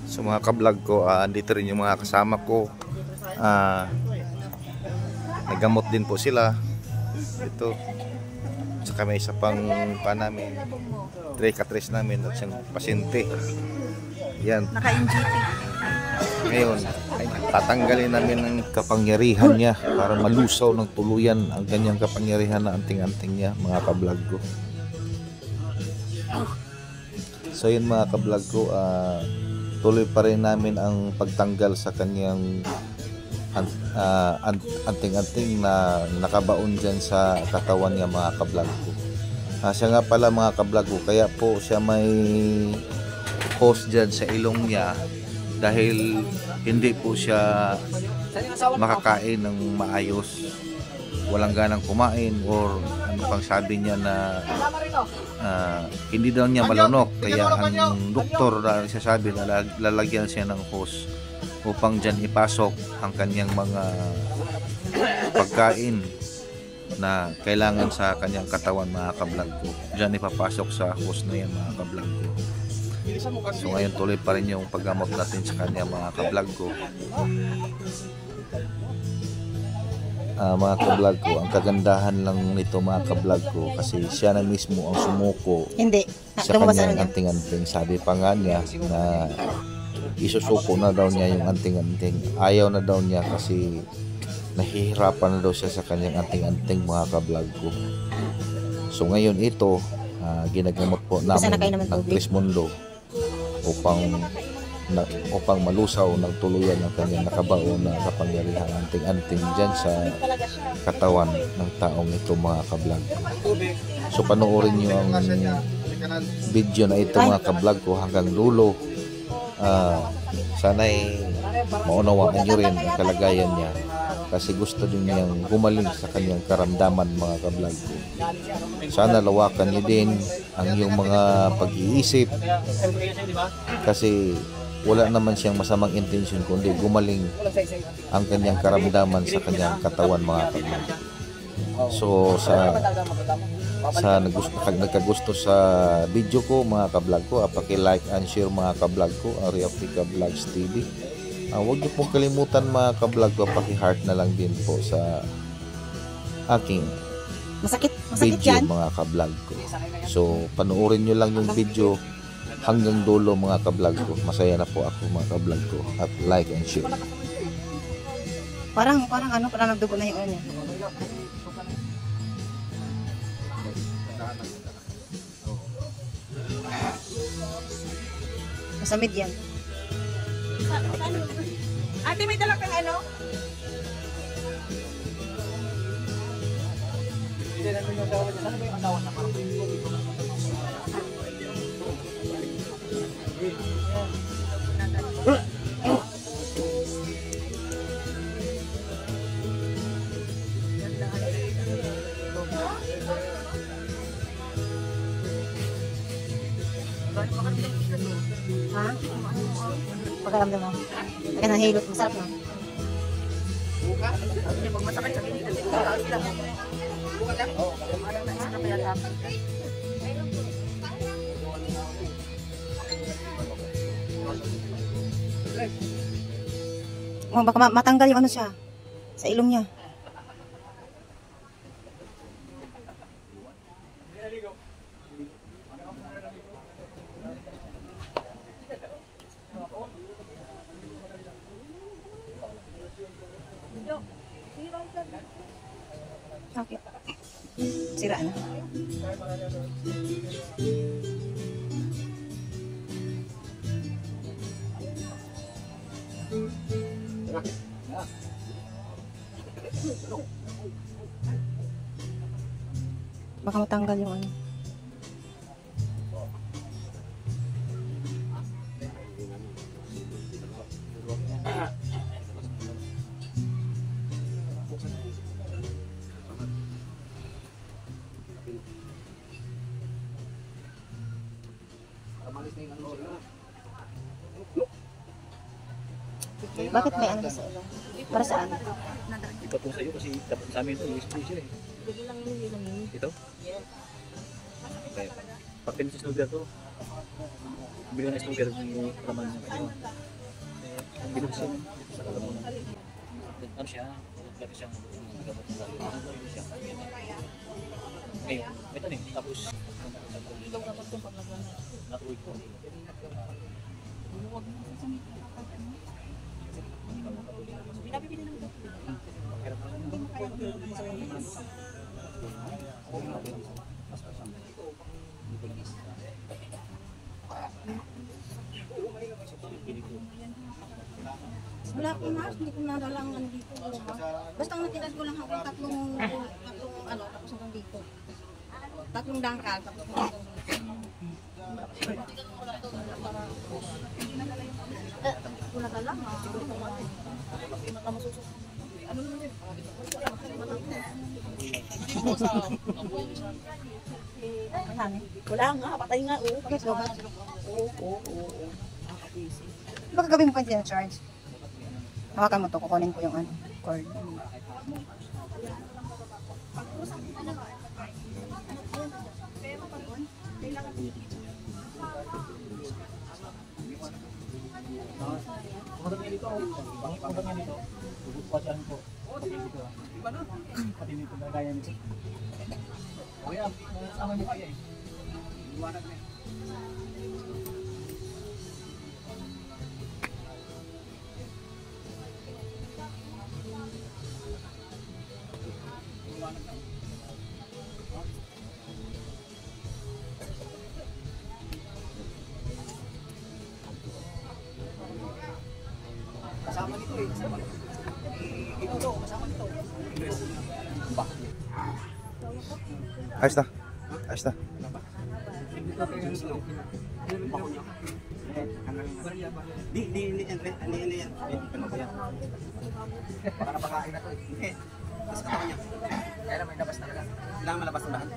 So mga ka-vlog ko, andito rin yung mga kasama ko. Nagamot din po sila. Ito. Saka may isa pang namin. Katres namin at siyang pasyente. Yan. Naka-NGT. Ngayon, ay tatanggalin namin ang kapangyarihan niya para malusaw ng tuluyan ang kanyang kapangyarihan na anting-anting niya, mga ka-vlog ko. So yun mga ka-vlog ko, tuloy pa rin namin ang pagtanggal sa kanyang anting-anting na nakabaon dyan sa katawan niya, mga ka-vlog ko. Siya nga pala mga ka-vlog ko, kaya po siya may hose dyan sa ilong niya dahil hindi po siya makakain ng maayos, walang ganang kumain, or ano pang sabi niya na hindi daw niya malunok, kaya ang doktor na nagsasabi na lalagyan siya ng hose upang dyan ipasok ang kanyang mga pagkain na kailangan sa kanyang katawan, mga ka-vlog ko. Dyan ipapasok sa hose na yan, mga ka-vlog ko. So ngayon tuloy pa rin yung paggamot natin sa kanya, mga ka-vlog ko. Mga ka-vlog ko, ang kagandahan lang nito, mga ka-vlog ko, kasi siya na mismo ang sumuko sa kanyang anting-anting. Sabi pa nga niya na isusuko na daw niya yung anting-anting. Ayaw na daw niya kasi nahihirapan na daw siya sa kanyang anting-anting, mga ka-vlog ko. So ngayon ito, ginagamot po namin ng Trismundo upang malusaw ng tuluyan ng kanyang nakabaon na kapangyarihan anting-anting dyan sa katawan ng taong ito, mga ka-vlog ko. So panoorin nyo ang video na ito, mga ka-vlog ko, hanggang dulo. Sana'y maunawaan nyo rin ang kalagayan niya, kasi gusto din niyang gumaling sa kanyang karamdaman, mga ka-vlog ko. Sana lawakan niyo din ang iyong mga pag-iisip, kasi wala naman siyang masamang intensyon kundi gumaling ang kanyang karamdaman sa kanyang katawan, mga ka-vlog. So sa nagkagusto sa video ko, mga ka-vlog ko, paki-like and share, mga ka-vlog ko, Ariapika Vlogs TV. Huwag niyo pong kalimutan, mga ka-vlog ko, paki-heart na lang din po sa aking video, mga ka-vlog ko. So panoorin niyo lang yung video hanggang dulo, mga ka-vlog ko. Masaya na po ako, mga ka-vlog ko, at like and share. Parang nagdugo na yung ano. Sa median. Ate, may dala kang ano? Hindi na yung asawa niya. Ano ba yung asawa na parang ha? Pagkaramdam mo. Pagka nahilot, masarap na. Pag masakit sa kinig, Oh, baka matanggal yung ano siya. Sa ilong niya. Okay. Sira na. Baka matanggal yung ano. Bakit may ano sa ilong? Para saan? Iba po sa'yo kasi dapat sa amin ito, USB siya eh. Ito? Okay. Pag pinis snooker to, bigyan na snooker yung laman niya kayo. Ang bilog siya, sa kalaman. Ano siya? Lagi siyang gamot sa lalim. Ano siya? Ngayon, ito na tapos ilaw naman itong pag natuloy ko. Pinabibili ng ito. Wala po mas, hindi ko nadala ang ano dito. Basta ang natitad ko lang ako tatlong ano, tapos hanggang dito. Tatlong dangkal, tapos hanggang dito. Wala ka lang, ano naman yun? Wala nga, patay nga. Oo. Baka gawin mo pa yung charge. Hawakan mo to, kukunin ko yung ano, cord. Kumagang niya dito, kumagang niya dito. Pagpasyahan ko. Pati dito na gaya nito. O yan, sama niyo kaya eh. Iwanag na eh. Kasama nito eh. Ito daw, kasama nito. Ayos na. Ayos na. Di yan. Baka napakain na to eh. Hindi. Tapos katawan niya. Kaya na may labas talaga. Kailangan malabas na lahat.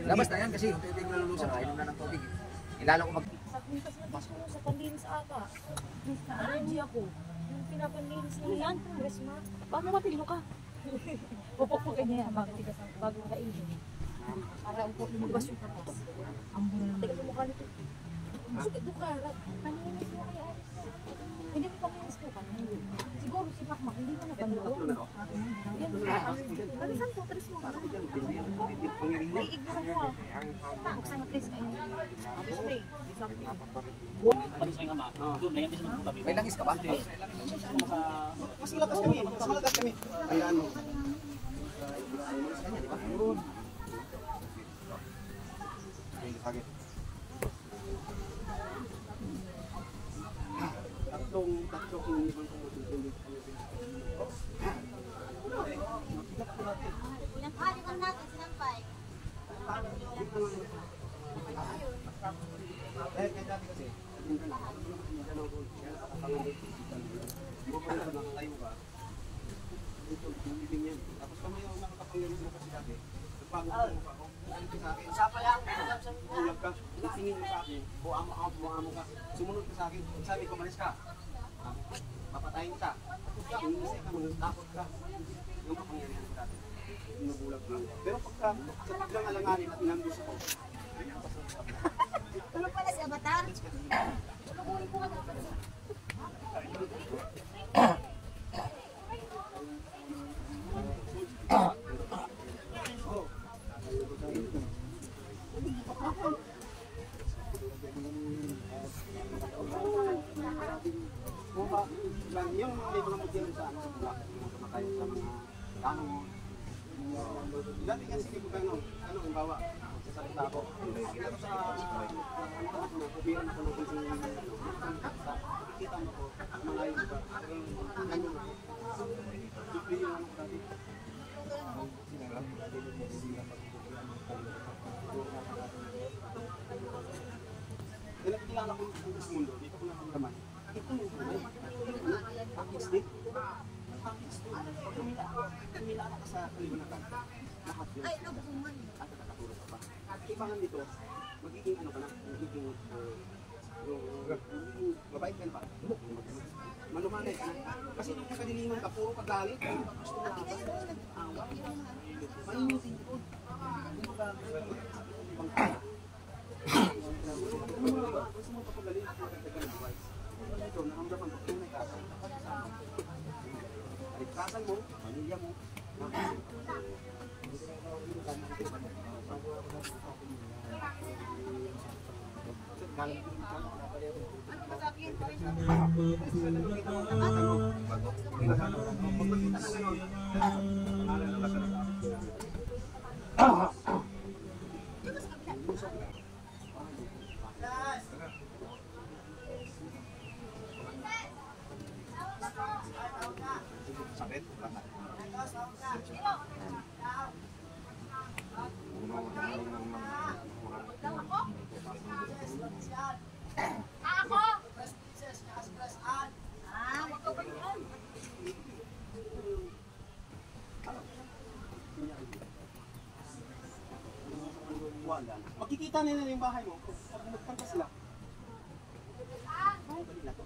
Labas na yan kasi yung tubig na lulusan. Kainom na ng tubig. Ilalo ko mag... Sa panlinis ata. Na-allergy ako. Yung pinapanlinis na yan, press ma. Paano mapilo ka? Pupukpukin niya yan bago kainin. Para lumabas yung kapas. Ang bulo naman. Teka, mukha nito. Sakit doon ka. Panlinis mo kaya. Hindi mo panlinis ko ka. Siguro si Pakmak, hindi mo na panlinis. Yan. Kalisan po, tres mo ka. Ay, ignoran mo ah. Buksan mo, tres kayo. Spray. May langis ka ba? Mas malakas kami. Mas malakas kami. Ayan mo. Tatlong iniwan ko mo dito. Pinaghalikan natin, sinampay. Kaya dati kasi, tayo ka, dito, bibig niyan. Tapos kung may nakakapangyarihan mo kasi dati, nagpangit mo pa ako, sa akin, ulag ka, tingin mo sa akin, buamo ka, sumunod ka sa akin, sabi ko, malis ka, papatayin ka, inisay ka, takot ka, yung kapangyarihan mo dati, inubulag ka. Pero pagka, sa biglang alanganin at inambus ako, Tulog pala si Avatar. Tulog ko ka dapat. Yung may mga modelo sa ano, sa bulak, mga kamatayan sa mga tanong. Dati kasi hindi ko ganun. Ano, yung bawa, sa salita ko. Pero sa kubiran ako ng isang nakikita mo ko, malayo ba? Ano, supli yung ano ko dati. Kilala ko yung mundo, dito ko nakamdaman. Ito yung tunay. Package din. Package din. Kumila ka sa kalibanatan. Lahat yun. At nakakatulog ka pa. Ibangan dito, magiging ano ka na, magiging mabait ka na pa. Malumanay ka na. Kasi nung kadiliman ka, puro kagalit. Gusto mo laban. Awa. Mainitin ko. Ibang kaya. Gusto mo papagaling ako magkagdagan ng buhay. Ito, nakamdaman ko, tunay ka. Kaligtasan mo, pamilya mo. Makikita nila yung bahay mo. Pag nagpunta sila. Balik na to.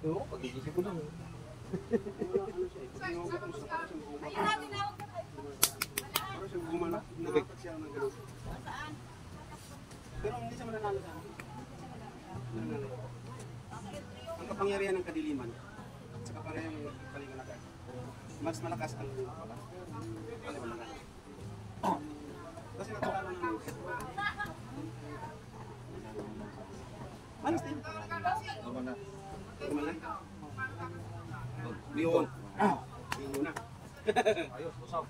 Oo, pag-iisip ko lang. Pero hindi siya mananalo sa akin. Ang kapangyarihan ng kadiliman at sa kapangyarihan ng kaliwanagan, mas malakas ang kaliwanagan. Kasi natulala ng malas din. Gumana. Leon. Leon na. Ayos, usaw.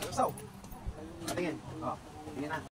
Usaw. Tingin. Oh, tingin na.